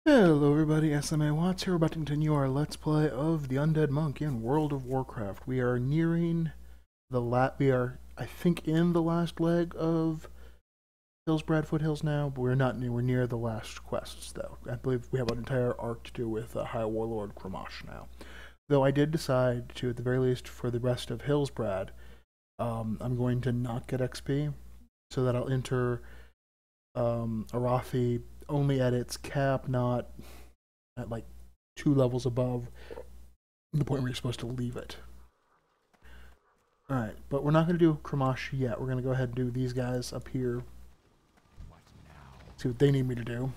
Hello everybody, SMA Watts here. We're about to continue our Let's Play of the Undead Monk in World of Warcraft. We are nearing we are, I think, in the last leg of Hillsbrad Foothills now, but we're not near, we're near the last quests, though. I believe we have an entire arc to do with High Warlord Kramash now. Though I did decide to, at the very least, for the rest of Hillsbrad, I'm going to not get XP, so that I'll enter Arathi only at its cap, not at like 2 levels above the point where you're supposed to leave it. Alright, but we're not going to do Kramash yet. We're going to go ahead and do these guys up here. See what they need me to do.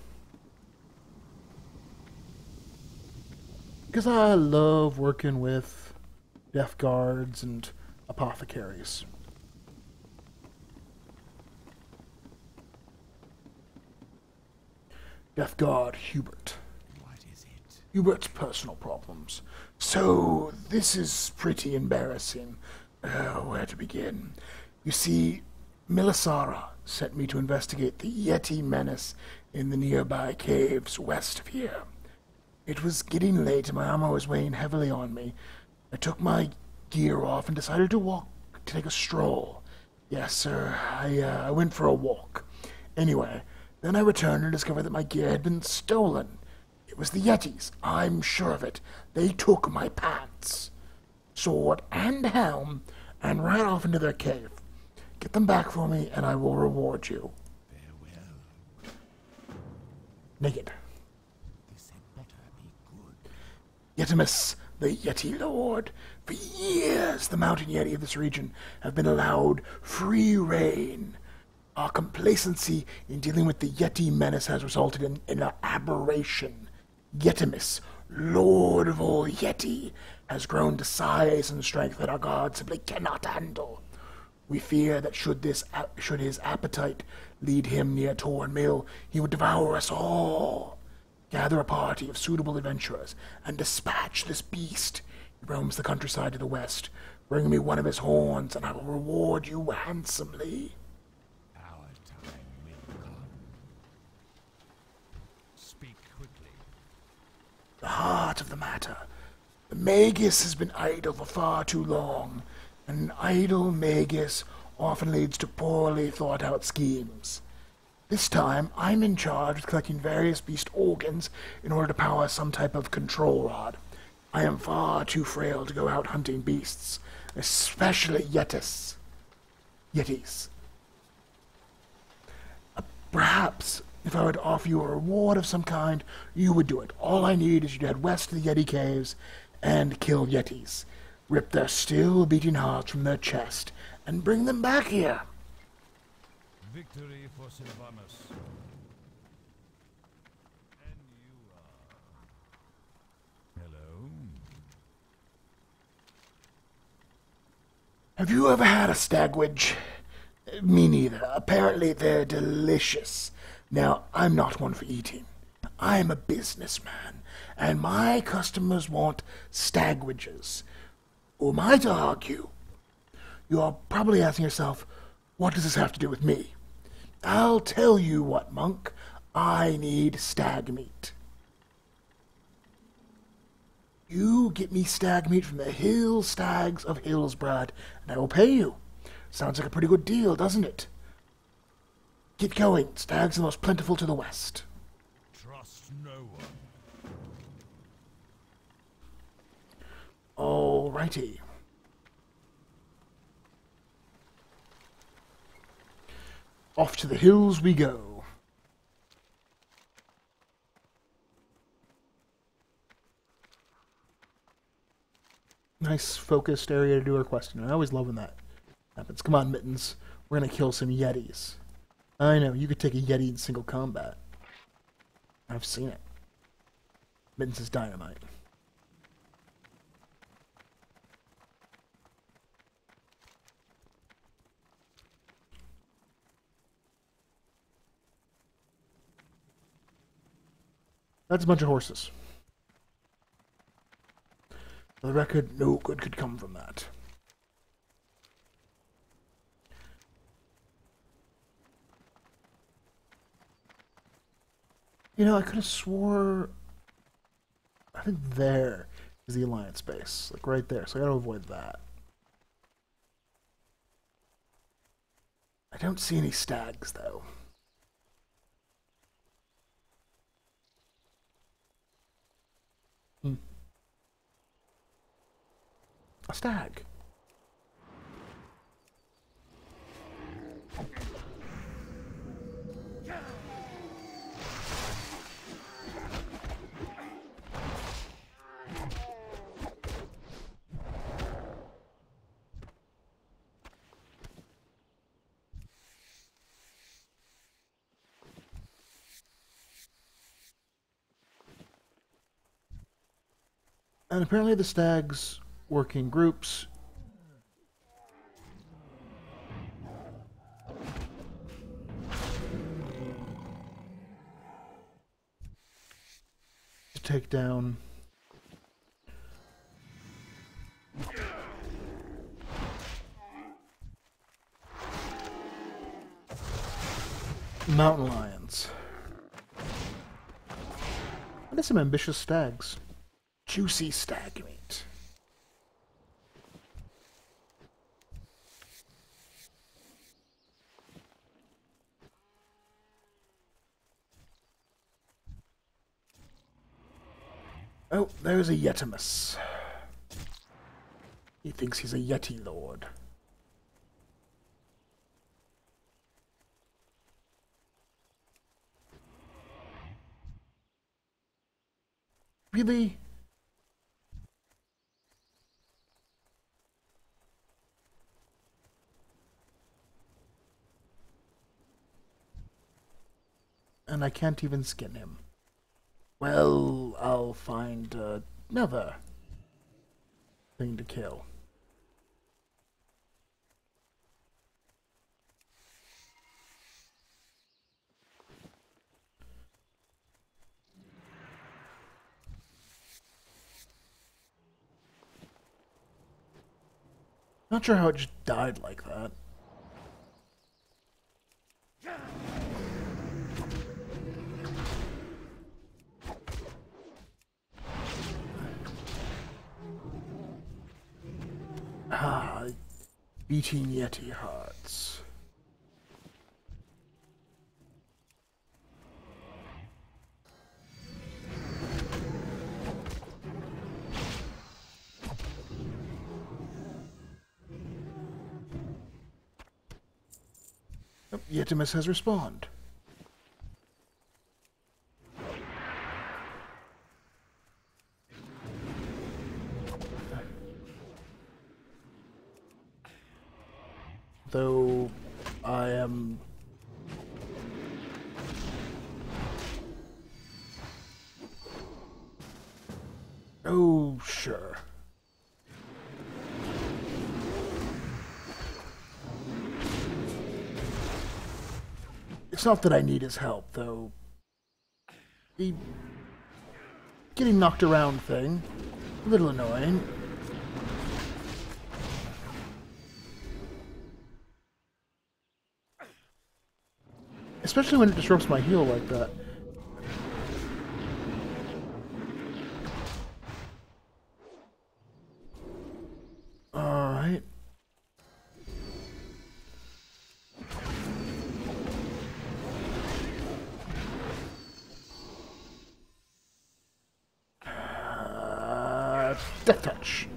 Because I love working with death guards and apothecaries. Death Guard Humbert. What is it? Hubert's personal problems. So, this is pretty embarrassing. Where to begin? You see, Milisara sent me to investigate the Yeti menace in the nearby caves west of here. It was getting late and my armor was weighing heavily on me. I took my gear off and decided to take a stroll. Yes, sir, I went for a walk. Anyway, then I returned and discovered that my gear had been stolen. It was the Yetis, I'm sure of it. They took my pants, sword, and helm, and ran off into their cave. Get them back for me, and I will reward you. Farewell. Naked. This had better be good. Yetimus, the Yeti Lord. For years, the mountain Yeti of this region have been allowed free reign. Our complacency in dealing with the Yeti menace has resulted in an aberration. Yetimus, Lord of all Yeti, has grown to size and strength that our god simply cannot handle. We fear that should his appetite lead him near Torn Mill, he would devour us all. Gather a party of suitable adventurers and dispatch this beast. He roams the countryside to the west. Bring me one of his horns, and I will reward you handsomely. Our time will come. Speak quickly. The heart of the matter. The Magus has been idle for far too long, and an idle Magus often leads to poorly thought out schemes. This time, I'm in charge of collecting various beast organs in order to power some type of control rod. I am far too frail to go out hunting beasts, especially Yetis. Perhaps, if I were to offer you a reward of some kind, you would do it. All I need is you to head west to the Yeti caves and kill Yetis. Rip their still beating hearts from their chest and bring them back here. Victory for Sylvanas. And you are... Hello? Have you ever had a stagwidge? Me neither. Apparently they're delicious. Now, I'm not one for eating. I'm a businessman, and my customers want stagwidges. Or might I argue? You're probably asking yourself, what does this have to do with me? I'll tell you what, monk. I need stag meat. You get me stag meat from the hill stags of Hillsbrad, and I will pay you. Sounds like a pretty good deal, doesn't it? Get going. Stags are the most plentiful to the west. Trust no one. Alrighty. Off to the hills we go. Nice focused area to do our questing. I always love when that happens. Come on, Mittens. We're gonna kill some Yetis. I know, you could take a Yeti in single combat. I've seen it. Mittens is dynamite. That's a bunch of horses. For the record, no good could come from that. You know, I could have swore... I think there is the Alliance base. Like, right there. So I gotta avoid that. I don't see any stags, though. A stag. And apparently the stags work in groups. To take down mountain lions. And there's some ambitious stags. Juicy stag meat. Oh, there's a Yetimus. He thinks he's a Yeti lord. Really? And I can't even skin him. Well, I'll find another thing to kill. Not sure how it just died like that. Ah, beating Yeti hearts. Oh, Yetimus has respawned. Though I am... Oh, sure. It's not that I need his help, though. The getting knocked around thing, a little annoying. Especially when it disrupts my heal like that. Alright. Death touch.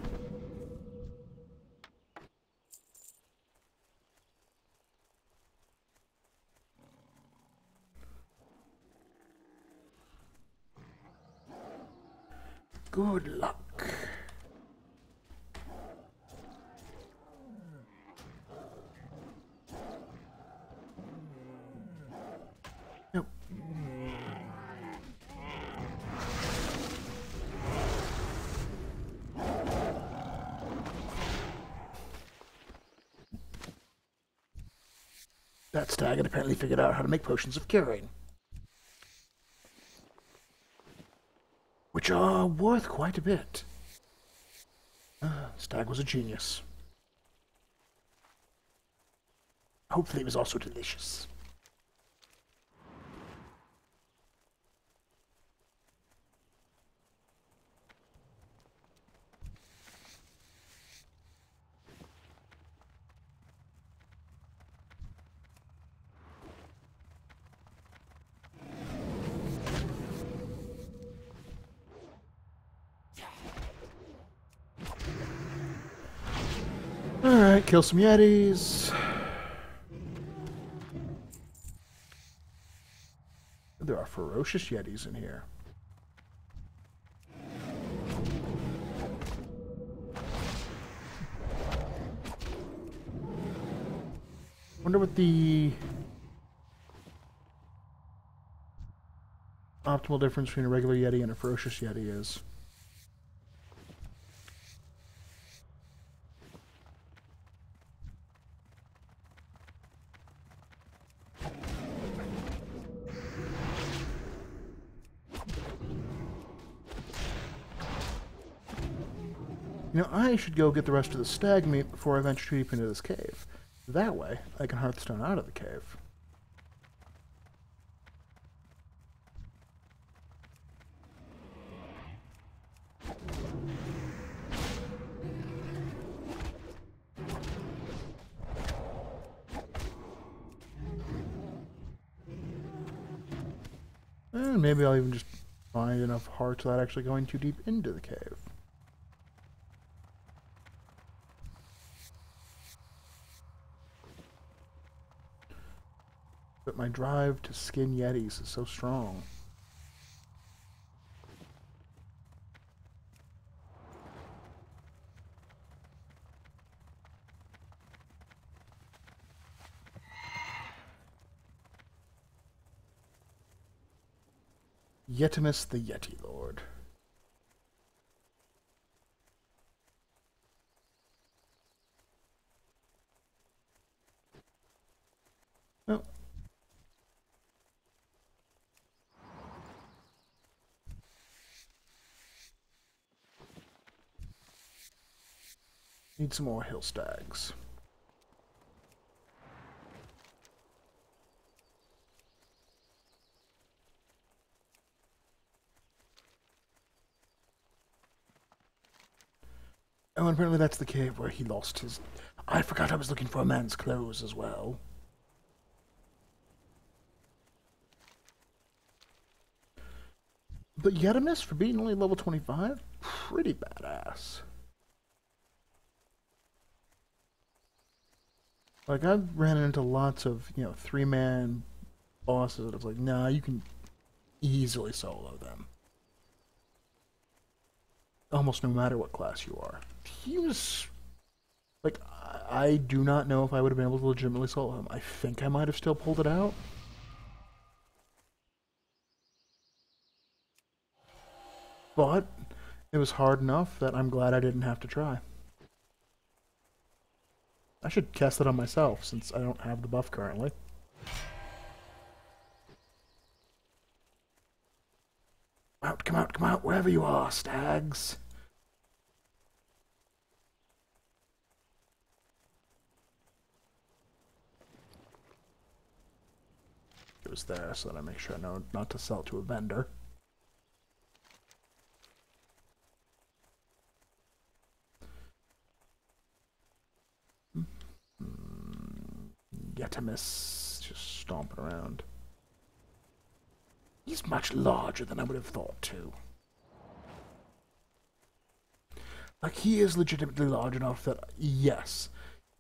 Good luck. Nope. That stag had apparently figured out how to make potions of curing, which are worth quite a bit. Stag was a genius. Hopefully it was also delicious. Alright, kill some yetis. There are ferocious yetis in here. Wonder what the optimal difference between a regular yeti and a ferocious yeti is. You know, I should go get the rest of the stag meat before I venture deep into this cave. That way, I can Hearthstone out of the cave. And maybe I'll even just find enough hearts without actually going too deep into the cave. But my drive to skin yetis is so strong. Yetimus the Yeti Lord. Oh. Need some more hill stags. Oh, and apparently that's the cave where he lost his... I forgot I was looking for a man's clothes as well. But Yetimus, for being only level 25, pretty badass. Like, I've ran into lots of, you know, 3-man bosses that I was like, nah, you can easily solo them. Almost no matter what class you are. He was... Like, I do not know if I would have been able to legitimately solo him. I think I might have still pulled it out. But it was hard enough that I'm glad I didn't have to try. I should cast it on myself, since I don't have the buff currently. Come out, wherever you are, stags. It was there, so that I make sure I know not to sell it to a vendor. Yetimus just stomping around. He's much larger than I would have thought, too. Like, he is legitimately large enough that, yes,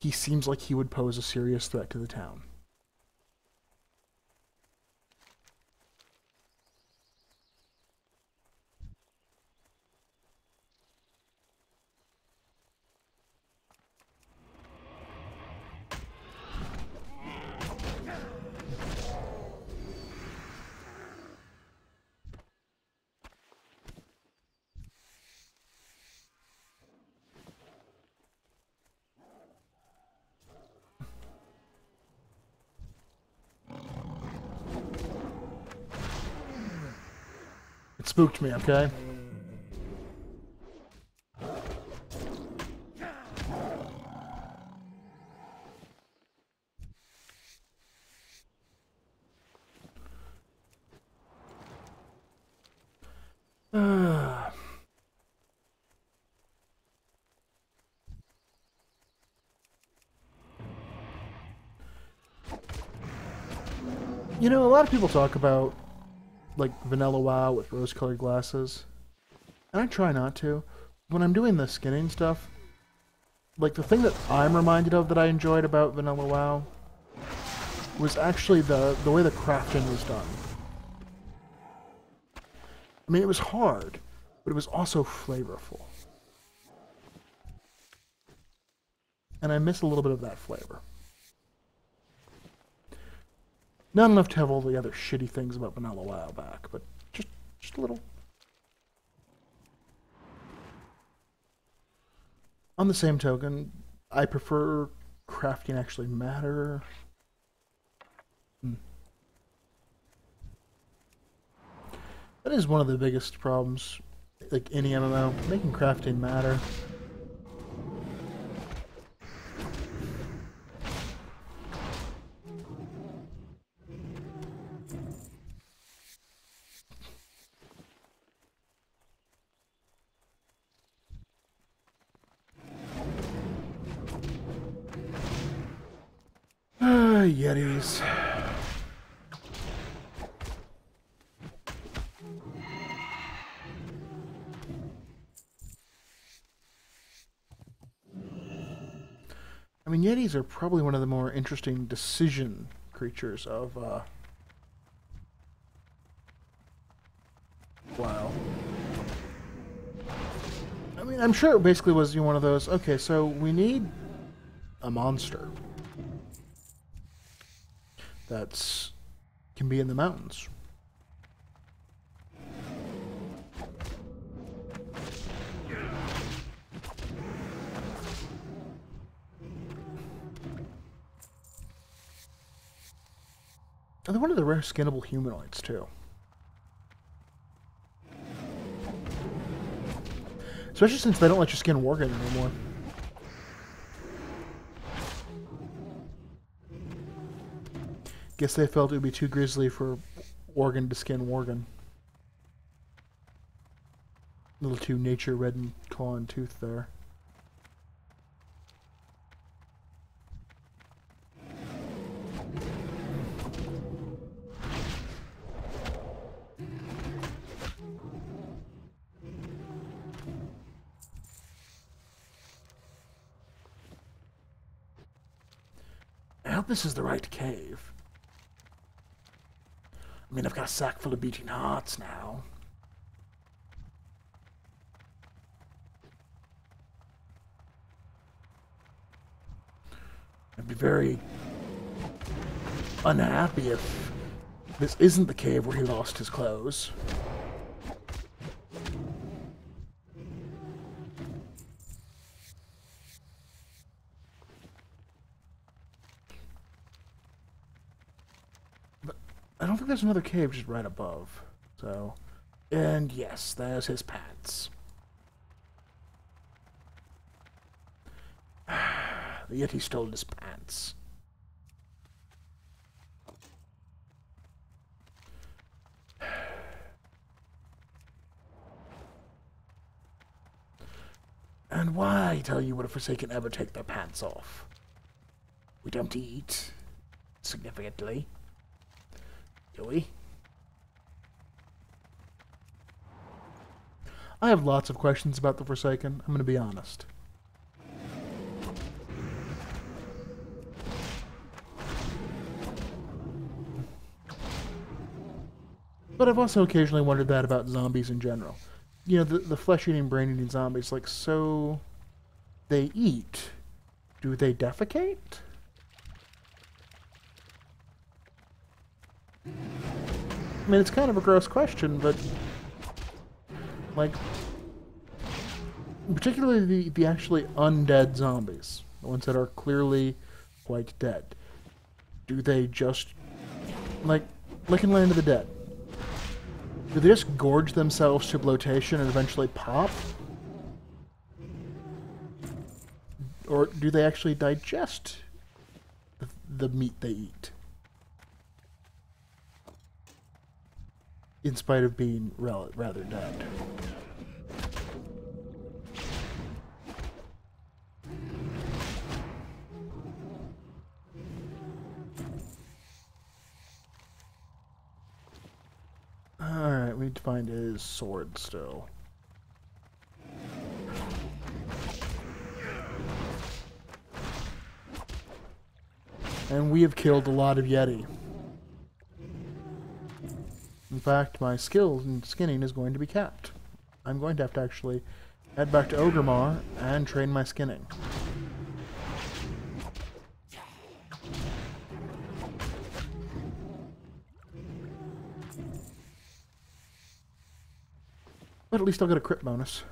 he seems like he would pose a serious threat to the town. It spooked me, okay? You know, a lot of people talk about, like, vanilla WoW with rose-colored glasses. And I try not to. When I'm doing the skinning stuff, like, the thing that I'm reminded of that I enjoyed about Vanilla WoW was actually the way the crafting was done. I mean, it was hard, but it was also flavorful. And I miss a little bit of that flavor. Not enough to have all the other shitty things about Vanilla WoW back, but just a little. On the same token, I prefer crafting actually matter. That is one of the biggest problems, like any MMO, making crafting matter. Yetis. I mean, Yetis are probably one of the more interesting decision creatures of, WoW. I mean, I'm sure it basically was one of those, okay, so we need a monster that's can be in the mountains. And they're one of the rare skinnable humanoids, too. Especially since they don't let you skin Worgen anymore. Guess they felt it would be too grisly for Worgen to skin Worgen. A little too nature red and claw and tooth there. I hope this is the right cave. I mean, I've got a sack full of beating hearts now. I'd be very unhappy if this isn't the cave where he lost his clothes. I don't think there's another cave just right above. So, and yes, there's his pants. The Yeti stole his pants. And why, tell you, would a Forsaken ever take their pants off? We don't eat significantly. Do we? I have lots of questions about the Forsaken, I'm going to be honest. But I've also occasionally wondered that about zombies in general. You know, the flesh-eating, brain-eating zombies, like, so they eat. Do they defecate? I mean, it's kind of a gross question, but, like, particularly the actually undead zombies, the ones that are clearly quite dead. Do they just, like in Land of the Dead, do they just gorge themselves to bloatation and eventually pop? Or do they actually digest the meat they eat? In spite of being rather dead. Alright, we need to find his sword still. And we have killed a lot of yeti. In fact, my skill in skinning is going to be capped. I'm going to have to actually head back to Ogremar and train my skinning. But at least I'll get a crit bonus.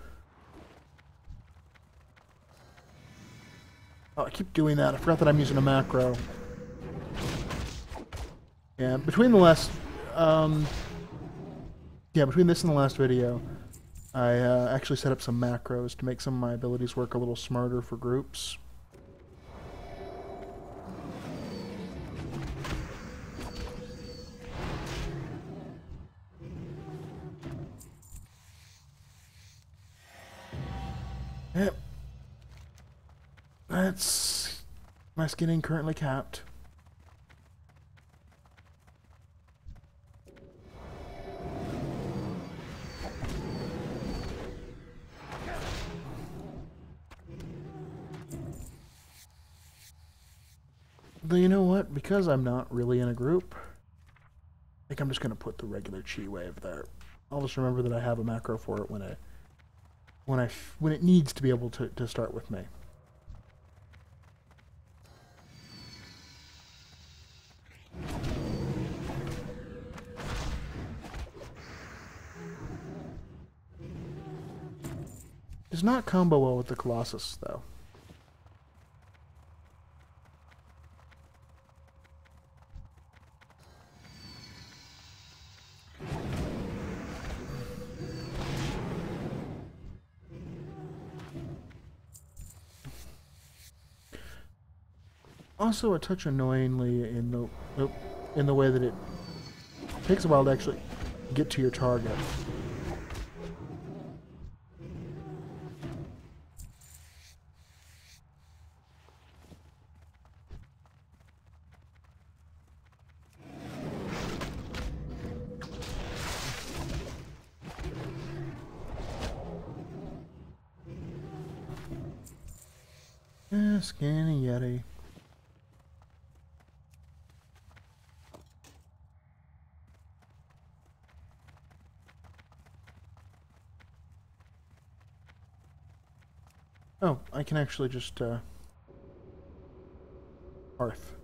Oh, I keep doing that. I forgot that I'm using a macro. Yeah, between the last... between this and the last video, I actually set up some macros to make some of my abilities work a little smarter for groups. Yep. That's my skinning currently capped. Though you know what? Because I'm not really in a group, I think I'm just going to put the regular chi wave there. I'll just remember that I have a macro for it when it needs to be able to start with me. Does not combo well with the Colossus, though. Also, a touch annoyingly in the way that it takes a while to actually get to your target. Skinny yeti. Oh, I can actually just, hearth.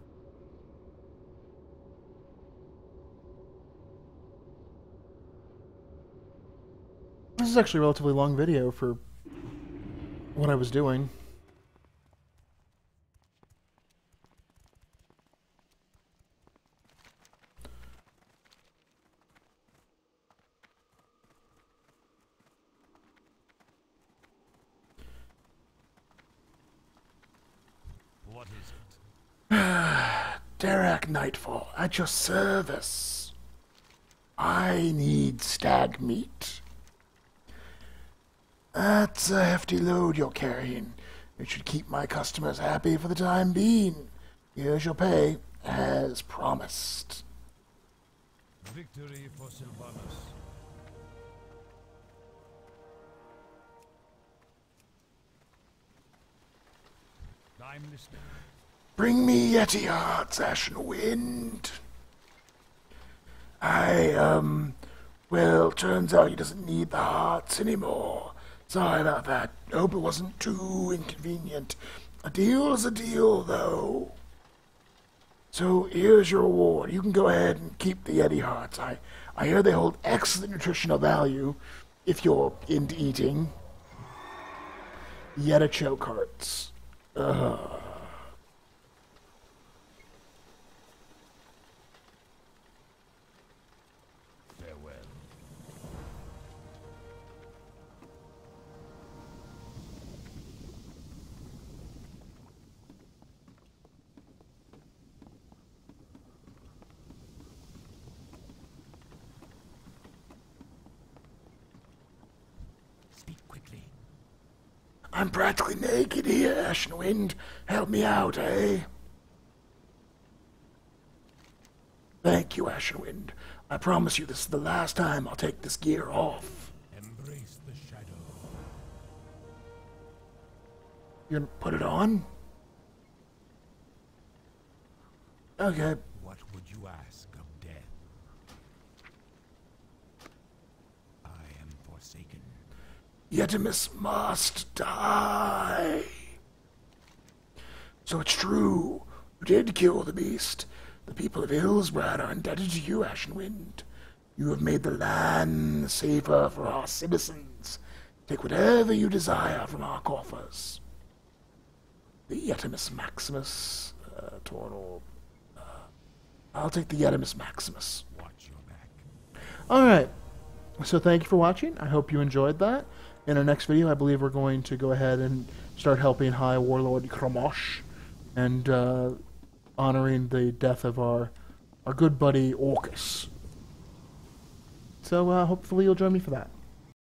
This is actually a relatively long video for what I was doing. What is it? Derek Nightfall, at your service. I need stag meat. That's a hefty load you're carrying. It should keep my customers happy for the time being. Here's your pay, as promised. Victory for Sylvanas. I'm listening. Bring me Yeti hearts, Ashen Wind. Well, turns out he doesn't need the hearts anymore. Sorry about that. Hope it wasn't too inconvenient. A deal's a deal, though. So here's your reward. You can go ahead and keep the Yeti hearts. I hear they hold excellent nutritional value if you're into eating. Yeti choke hearts. Farewell. Speak quickly. I'm practically naked here, Ashen Wind. Help me out, eh? Thank you, Ashen Wind. I promise you this is the last time I'll take this gear off. Embrace the shadow. You're gonna put it on? Okay. What would you ask of death? I am forsaken. Yetimus must die. So it's true. You did kill the beast. The people of Hillsbrad are indebted to you, Ashenwind. You have made the land safer for our citizens. Take whatever you desire from our coffers. The Yetimus Maximus, Tornal. I'll take the Yetimus Maximus. Watch your back. Alright, so thank you for watching. I hope you enjoyed that. In our next video, I believe we're going to go ahead and start helping High Warlord Kramosh and honoring the death of our good buddy Orcus. So hopefully you'll join me for that.